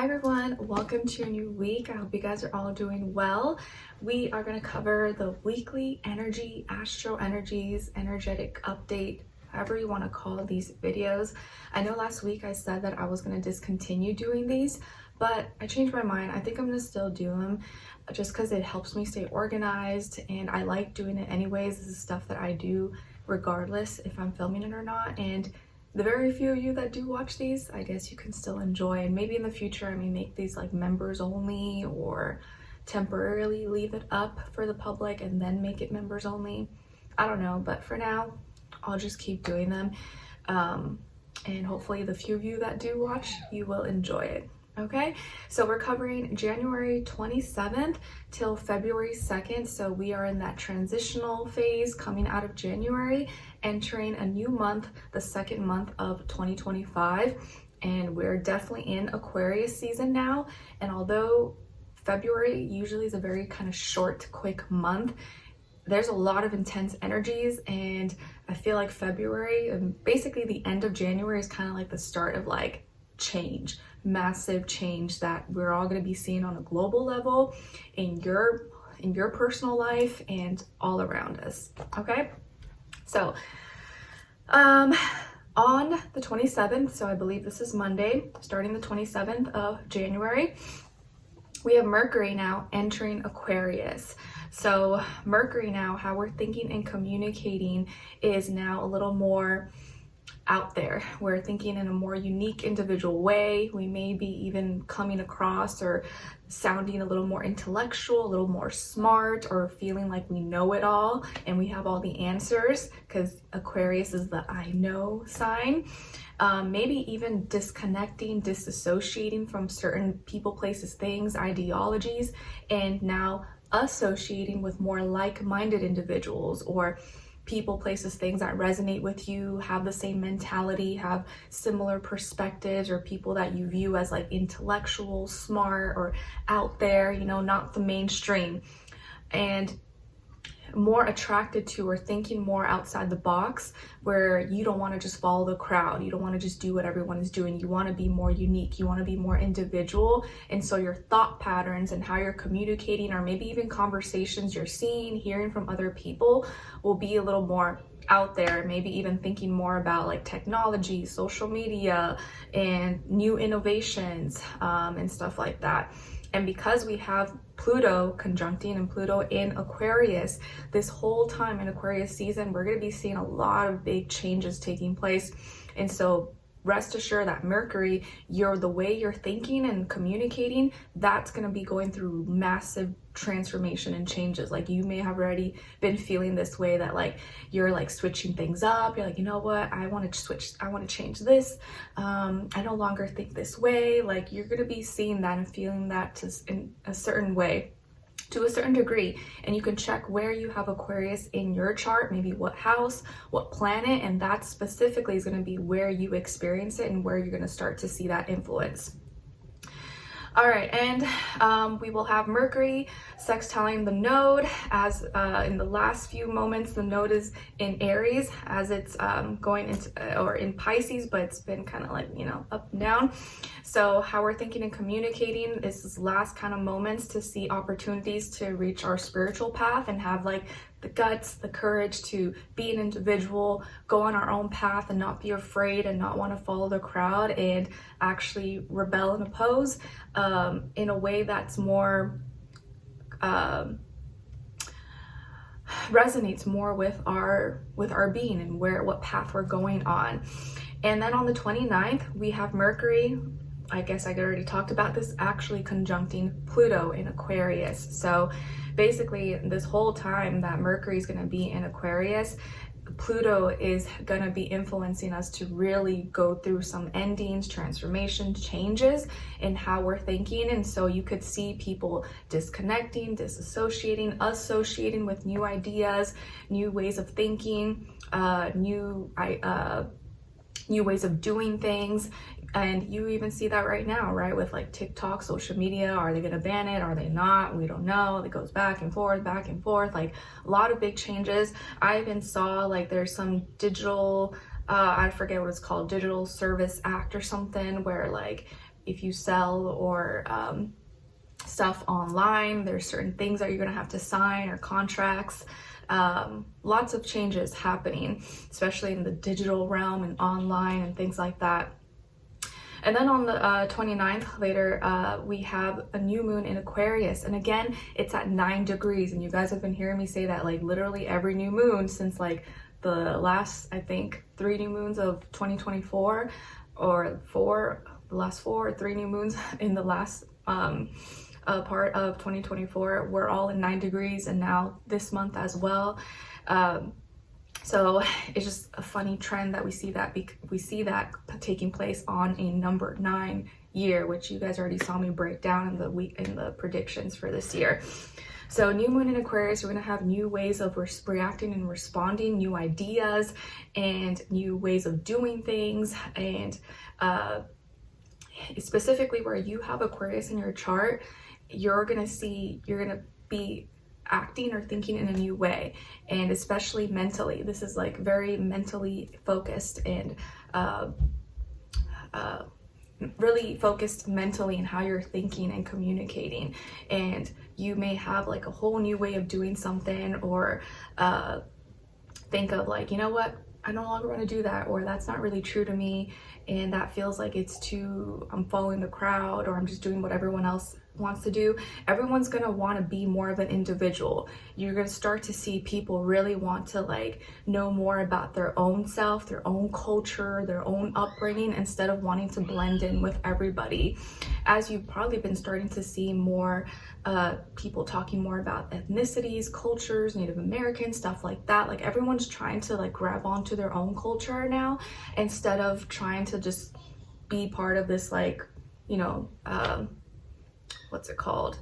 Hi everyone, welcome to a new week. I hope you guys are all doing well. We are going to cover the weekly energy, astro energies, energetic update, however you want to call these videos. I know last week I said that I was going to discontinue doing these, but I changed my mind. I think I'm going to still do them just because it helps me stay organized and I like doing it anyways. This is stuff that I do regardless if I'm filming it or not, and the very few of you that do watch these, I guess you can still enjoy. And maybe in the future I may make these like members only, or temporarily leave it up for the public and then make it members only. I don't know, but for now I'll just keep doing them, and hopefully the few of you that do watch, you will enjoy it. Okay, so we're covering January 27th till February 2nd. So we are in that transitional phase coming out of January, entering a new month, the second month of 2025. And we're definitely in Aquarius season now. And although February usually is a very kind of short, quick month, there's a lot of intense energies, and I feel like February and basically the end of January is kind of like the start of like change, massive change that we're all going to be seeing on a global level in your personal life and all around us. Okay, so on the 27th, so I believe this is Monday, starting the 27th of January, we have Mercury now entering Aquarius. So Mercury now, how we're thinking and communicating is now a little more out there. We're thinking in a more unique, individual way. We may be even coming across or sounding a little more intellectual, a little more smart, or feeling like we know it all and we have all the answers, because Aquarius is the I know sign. Maybe even disconnecting, disassociating from certain people, places, things, ideologies, and now associating with more like-minded individuals or people, places, things that resonate with you, have the same mentality, have similar perspectives, or people that you view as like intellectual, smart, or out there, you know, not the mainstream, and more attracted to or thinking more outside the box, where you don't want to just follow the crowd. You don't want to just do what everyone is doing. You want to be more unique. You want to be more individual. And so your thought patterns and how you're communicating, or maybe even conversations you're seeing, hearing from other people, will be a little more out there. Maybe even thinking more about like technology, social media, and new innovations, and stuff like that. And because we have Pluto conjuncting and Pluto in Aquarius, this whole time in Aquarius season, we're going to be seeing a lot of big changes taking place. And so rest assured that Mercury, the way you're thinking and communicating, that's going to be going through massive transformation and changes. Like you may have already been feeling this way, that like you're like switching things up. You're like, you know what, I want to switch, I want to change this. I no longer think this way. Like you're going to be seeing that and feeling that in a certain way, to a certain degree. And you can check where you have Aquarius in your chart, maybe what house, what planet, and that specifically is going to be where you experience it and where you're going to start to see that influence. All right, and we will have Mercury sextiling the node, as in the last few moments the node is in Aries, as it's going into or in Pisces, but it's been kind of like, you know, up and down. So how we're thinking and communicating is this last kind of moments to see opportunities to reach our spiritual path and have like the guts, the courage to be an individual, go on our own path and not be afraid and not want to follow the crowd, and actually rebel and oppose in a way that's more resonates more with our being and what path we're going on. And then on the 29th, we have Mercury, I guess I already talked about this, actually conjuncting Pluto in Aquarius. So basically this whole time that Mercury is going to be in Aquarius, Pluto is going to be influencing us to really go through some endings, transformations, changes in how we're thinking. And so you could see people disconnecting, disassociating, associating with new ideas, new ways of thinking, new ways of doing things. And you even see that right now, right? With like TikTok, social media, are they going to ban it? Are they not? We don't know. It goes back and forth, like a lot of big changes. I even saw like there's some digital, I forget what it's called, Digital Service Act or something, where like if you sell or stuff online, there's certain things that you're going to have to sign, or contracts. Lots of changes happening, especially in the digital realm and online and things like that. And then on the 29th later, we have a new moon in Aquarius. And again, it's at 9 degrees. And you guys have been hearing me say that like literally every new moon since like the last, I think, 3 new moons of 2024, or the last 4 or 3 new moons in the last part of 2024 were all in 9 degrees, and now this month as well. So it's just a funny trend that we see that taking place on a number 9 year, which you guys already saw me break down in the predictions for this year. So new moon in Aquarius, we're going to have new ways of reacting and responding, new ideas and new ways of doing things. And specifically where you have Aquarius in your chart, you're going to be acting or thinking in a new way, and especially mentally. This is like very mentally focused and really focused mentally in how you're thinking and communicating. And you may have like a whole new way of doing something, or think of like, you know what, I no longer want to do that, or that's not really true to me, and that feels like I'm following the crowd, or I'm just doing what everyone else wants to do. Everyone's going to want to be more of an individual. You're going to start to see people really want to like know more about their own self, their own culture, their own upbringing, instead of wanting to blend in with everybody. As you've probably been starting to see more people talking more about ethnicities, cultures, Native American, stuff like that. Like everyone's trying to like grab onto their own culture now, instead of trying to just be part of this like, you know, what's it called?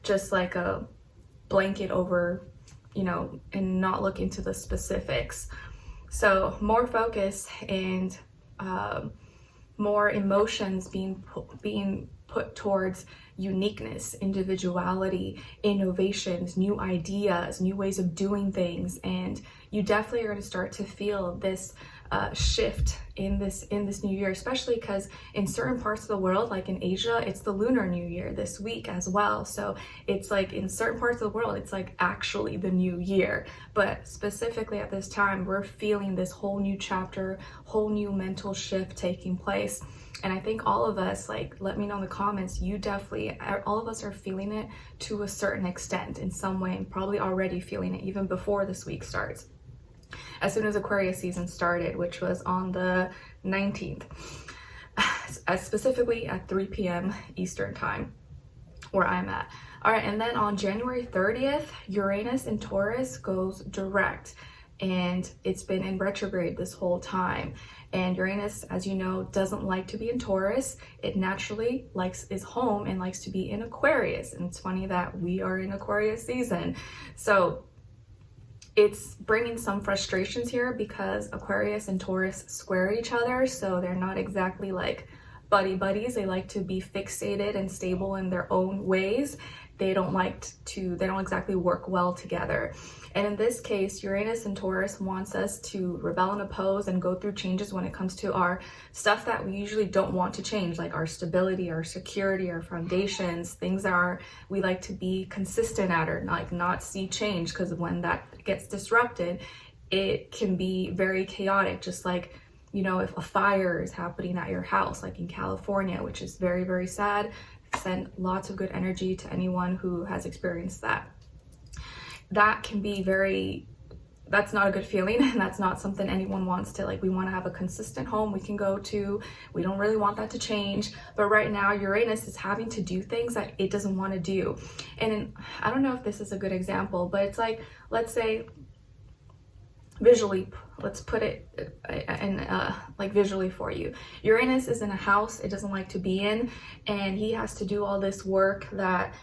Just like a blanket over, you know, and not look into the specifics. So more focus and more emotions being put towards uniqueness, individuality, innovations, new ideas, new ways of doing things. And you definitely are going to start to feel this shift in this new year, especially because in certain parts of the world, like in Asia, it's the Lunar New Year this week as well. So it's like in certain parts of the world, it's like actually the new year. But specifically at this time, we're feeling this whole new chapter, whole new mental shift taking place. And I think all of us, like, let me know in the comments, all of us are feeling it to a certain extent in some way, and probably already feeling it even before this week starts. As soon as Aquarius season started, which was on the 19th, specifically at 3 p.m. Eastern time, where I'm at. All right, and then on January 30th, Uranus in Taurus goes direct, and it's been in retrograde this whole time. And Uranus, as you know, doesn't like to be in Taurus. It naturally is home and likes to be in Aquarius. And it's funny that we are in Aquarius season. So it's bringing some frustrations here because Aquarius and Taurus square each other. So they're not exactly like buddies. They like to be fixated and stable in their own ways. They don't exactly work well together. And in this case, Uranus and Taurus wants us to rebel and oppose and go through changes when it comes to our stuff that we usually don't want to change, like our stability, our security, our foundations, things that we like to be consistent at, or like not see change, because when that gets disrupted, it can be very chaotic. Just like, you know, if a fire is happening at your house, like in California, which is very, very sad. Send lots of good energy to anyone who has experienced that. That can be that's not a good feeling, and that's not something anyone wants to, like, we want to have a consistent home we can go to. We don't really want that to change. But right now, Uranus is having to do things that it doesn't want to do. And I don't know if this is a good example, but it's like, let's say, visually, let's put it in like visually for you. Uranus is in a house it doesn't like to be in, and he has to do all this work that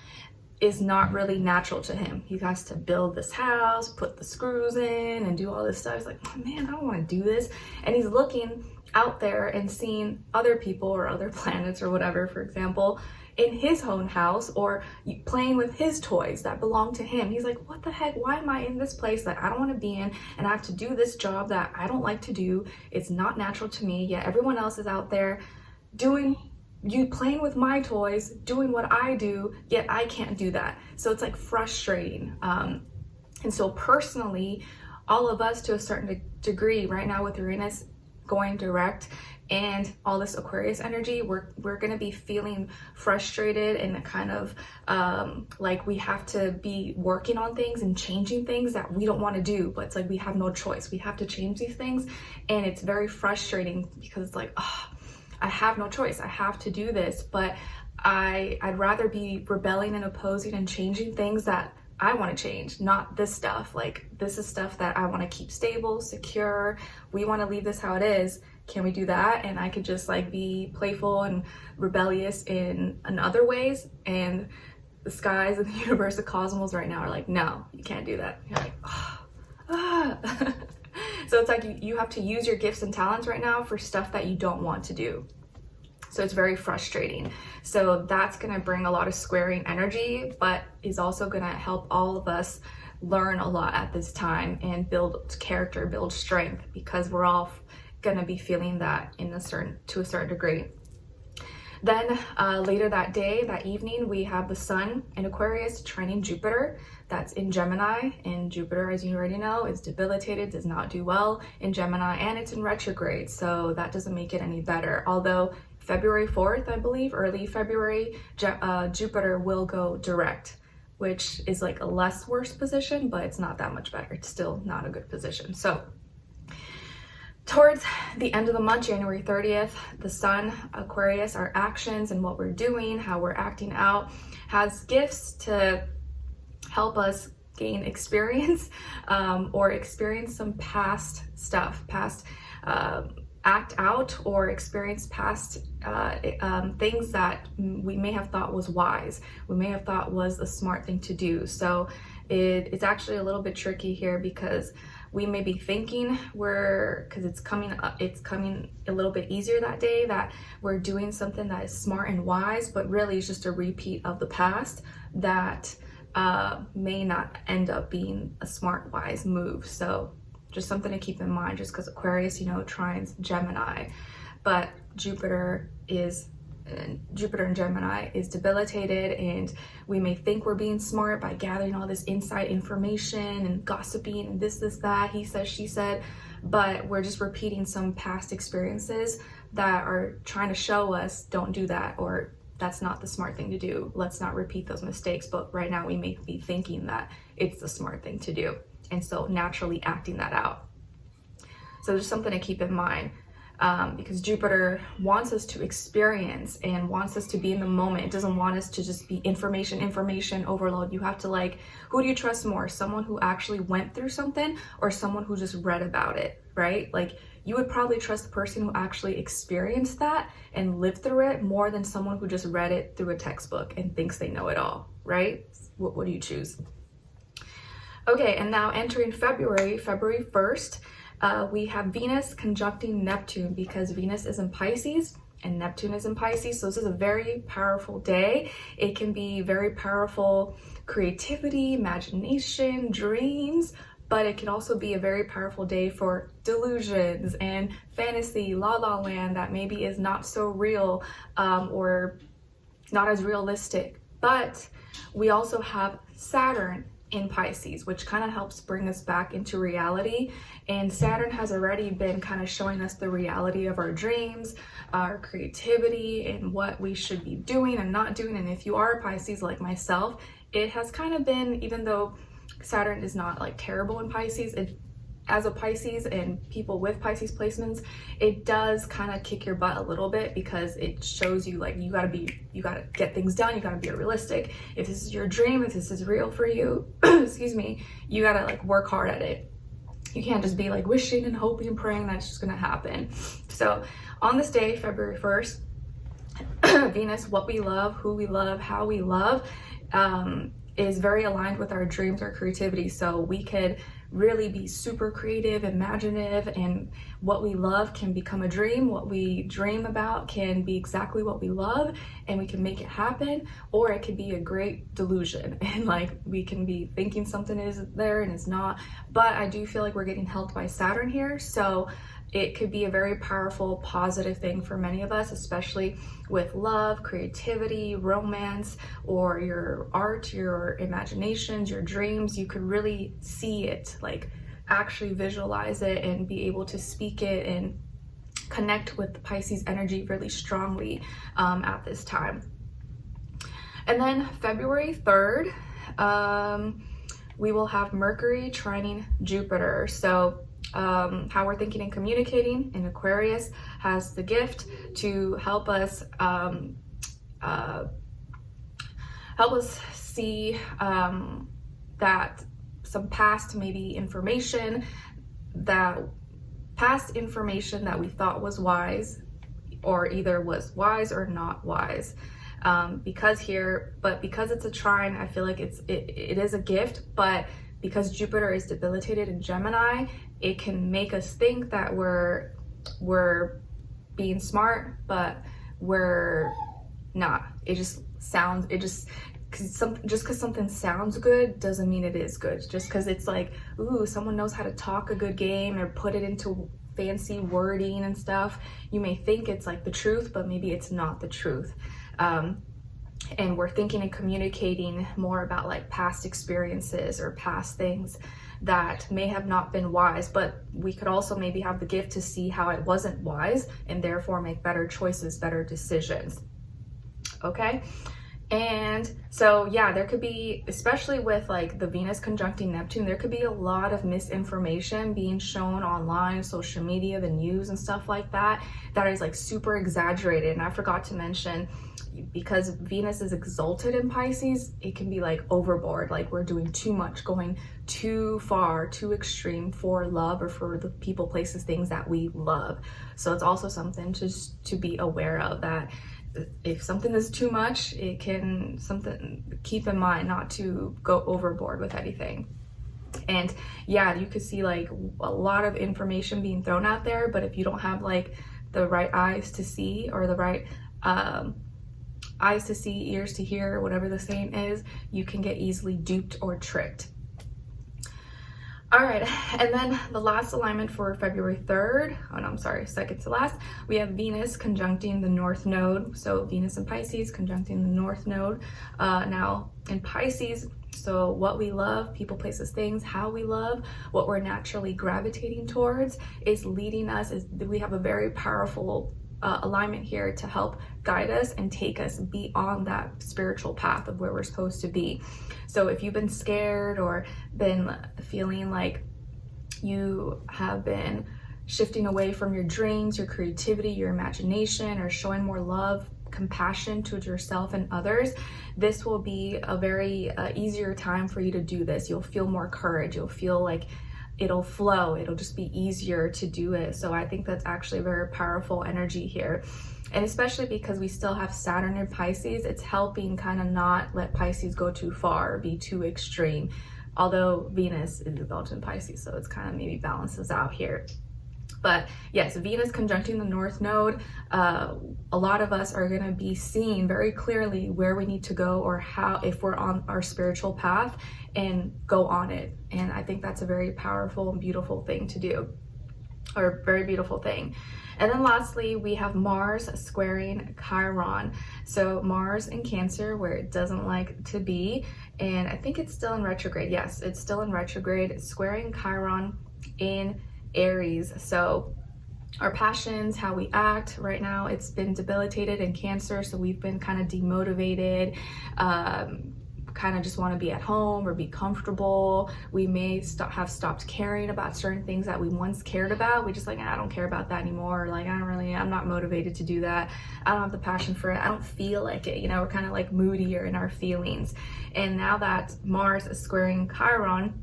is not really natural to him. He has to build this house, put the screws in, and do all this stuff. He's like, oh, man, I don't want to do this. And he's looking out there and seeing other people or other planets or whatever, for example, in his own house, or playing with his toys that belong to him. He's like, what the heck? Why am I in this place that I don't want to be in, and I have to do this job that I don't like to do? It's not natural to me, yet everyone else is out there doing you playing with my toys, doing what I do, yet I can't do that. So it's like frustrating. And so personally, all of us to a certain degree right now with Uranus going direct and all this Aquarius energy, we're gonna be feeling frustrated and kind of like we have to be working on things and changing things that we don't want to do, but it's like we have no choice. We have to change these things, and it's very frustrating because it's like, oh, I have no choice. I have to do this, but I'd rather be rebelling and opposing and changing things that I want to change, not this stuff. Like, this is stuff that I want to keep stable, secure. We want to leave this how it is. Can we do that? And I could just like be playful and rebellious in other ways. And the skies and the universe, the cosmos right now are like, no, you can't do that. You're like, ah. So it's like you have to use your gifts and talents right now for stuff that you don't want to do. So it's very frustrating. So that's gonna bring a lot of squaring energy, but is also gonna help all of us learn a lot at this time and build character, build strength, because we're all gonna be feeling that to a certain degree. Then later that day, that evening, we have the sun in Aquarius trining Jupiter. That's in Gemini, and Jupiter, as you already know, is debilitated, does not do well in Gemini, and it's in retrograde, so that doesn't make it any better. Although February 4th, I believe, early February, Jupiter will go direct, which is like a less worse position, but it's not that much better. It's still not a good position. So towards the end of the month, January 30th, the sun, Aquarius, our actions and what we're doing, how we're acting out, has gifts to help us gain experience or experience some past stuff, act out or experience past things that we may have thought was wise, we may have thought was a smart thing to do. So it's actually a little bit tricky here because we may be thinking because it's coming a little bit easier that day, that we're doing something that is smart and wise, but really it's just a repeat of the past that may not end up being a smart, wise move. So just something to keep in mind, just because Aquarius, you know, trines Gemini, but Jupiter in Gemini is debilitated, and we may think we're being smart by gathering all this inside information and gossiping and this, that, he said, she said, but we're just repeating some past experiences that are trying to show us, don't do that, or that's not the smart thing to do. Let's not repeat those mistakes. But right now we may be thinking that it's the smart thing to do, and so naturally acting that out. So there's something to keep in mind. Because Jupiter wants us to experience and wants us to be in the moment. It doesn't want us to just be information overload. You have to, like, who do you trust more? Someone who actually went through something or someone who just read about it, right? Like, you would probably trust the person who actually experienced that and lived through it more than someone who just read it through a textbook and thinks they know it all, right? What do you choose? Okay, and now entering February 1st, we have Venus conjuncting Neptune, because Venus is in Pisces and Neptune is in Pisces. So this is a very powerful day. It can be very powerful creativity, imagination, dreams, but it can also be a very powerful day for delusions and fantasy, la la land that maybe is not so real or not as realistic. But we also have Saturn in Pisces, which kind of helps bring us back into reality. And Saturn has already been kind of showing us the reality of our dreams, our creativity, and what we should be doing and not doing. And if you are a Pisces like myself, it has kind of been, even though Saturn is not like terrible in Pisces, as a Pisces and people with Pisces placements, it does kind of kick your butt a little bit, because it shows you like you gotta get things done, you gotta be realistic. If this is your dream, if this is real for you, excuse me, you gotta like work hard at it. You can't just be like wishing and hoping and praying that's just gonna happen. So on this day, February 1st, Venus, what we love, who we love, how we love, is very aligned with our dreams, our creativity. So we could really be super creative, imaginative, and what we love can become a dream. What we dream about can be exactly what we love, and we can make it happen. Or it could be a great delusion, and like we can be thinking something is there and it's not. But I do feel like we're getting helped by Saturn here, so it could be a very powerful, positive thing for many of us, especially with love, creativity, romance, or your art, your imaginations, your dreams. You could really see it, like actually visualize it and be able to speak it and connect with the Pisces energy really strongly at this time. And then February 3rd, we will have Mercury trining Jupiter. So how we're thinking and communicating in Aquarius has the gift to help us see that some past information that we thought was wise, or either was wise or not wise. Because it's a trine, I feel like it is a gift, but because Jupiter is debilitated in Gemini, it can make us think that we're being smart, but we're not. Just because something sounds good doesn't mean it is good. Just because it's like, ooh, someone knows how to talk a good game or put it into fancy wording and stuff, you may think it's like the truth, but maybe it's not the truth. And we're thinking and communicating more about like past experiences or past things that may have not been wise, but we could also maybe have the gift to see how it wasn't wise and therefore make better choices, better decisions. Okay. And so, yeah, there could be, especially with like the Venus conjuncting Neptune, there could be a lot of misinformation being shown online, social media, the news and stuff like that, that is like super exaggerated. And I forgot to mention, because Venus is exalted in Pisces, it can be like overboard, like we're doing too much, going too far, too extreme for love or for the people, places, things that we love. So it's also something to be aware of, that if something is too much, keep in mind not to go overboard with anything. And yeah, you could see like a lot of information being thrown out there, but if you don't have like the right eyes to see, or the right eyes to see, ears to hear, whatever the saying is, you can get easily duped or tricked. All right, and then the last alignment for February 3rd, second to last, we have Venus conjuncting the North Node. So Venus in Pisces conjuncting the North Node. Now in Pisces, so what we love, people, places, things, how we love, what we're naturally gravitating towards is leading us, we have a very powerful alignment here to help guide us and take us beyond that spiritual path of where we're supposed to be. So if you've been scared or been feeling like you have been shifting away from your dreams, your creativity, your imagination, or showing more love, compassion towards yourself and others, this will be a very easier time for you to do this. You'll feel more courage. You'll feel like it'll flow. It'll just be easier to do it. So I think that's actually a very powerful energy here. And especially because we still have Saturn in Pisces, it's helping kind of not let Pisces go too far or be too extreme. Although Venus is developed in Pisces, so it's kind of maybe balances out here. But yes, Venus conjuncting the North Node, a lot of us are going to be seeing very clearly where we need to go, or how, if we're on our spiritual path, and go on it. And I think that's a very powerful and beautiful thing to do, or very beautiful thing. And then lastly, we have Mars squaring Chiron. So Mars in Cancer, where it doesn't like to be, and I think it's still in retrograde. Yes, it's still in retrograde, squaring Chiron in Aries. So our passions, how we act right now, it's been debilitated in Cancer, so we've been kind of demotivated, kind of just want to be at home or be comfortable. We may have stopped caring about certain things that we once cared about. We just like, I don't care about that anymore. Like, I'm not motivated to do that. I don't have the passion for it. I don't feel like it. We're kind of like moodier in our feelings. And now that Mars is squaring Chiron,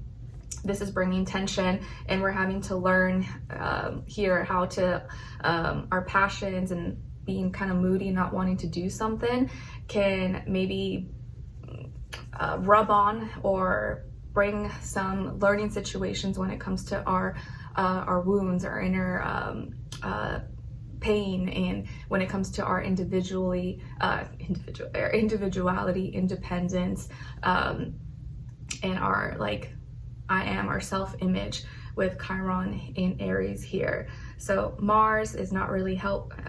this is bringing tension, and we're having to learn here how to, our passions and being kind of moody, not wanting to do something, can maybe rub on or bring some learning situations when it comes to our wounds, our inner pain, and when it comes to our individuality, independence, and our our self-image. with Chiron in Aries here. So Mars is not really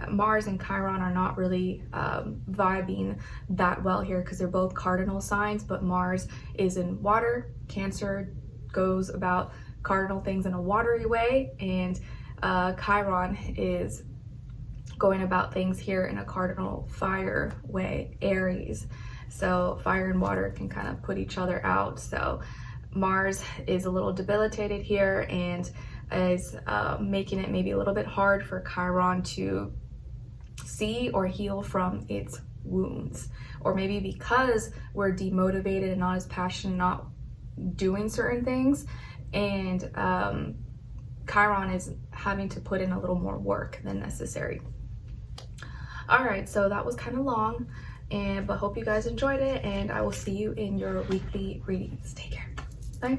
Mars and Chiron are not really vibing that well here because they're both cardinal signs, but Mars is in water. Cancer goes about cardinal things in a watery way, and Chiron is going about things here in a cardinal fire way, Aries. So fire and water can kind of put each other out. So Mars is a little debilitated here and is making it maybe a little bit hard for Chiron to see or heal from its wounds. Or maybe because we're demotivated and not as passionate, not doing certain things, and Chiron is having to put in a little more work than necessary. All right, so that was kind of long, but hope you guys enjoyed it, and I will see you in your weekly readings. Take care. Bye.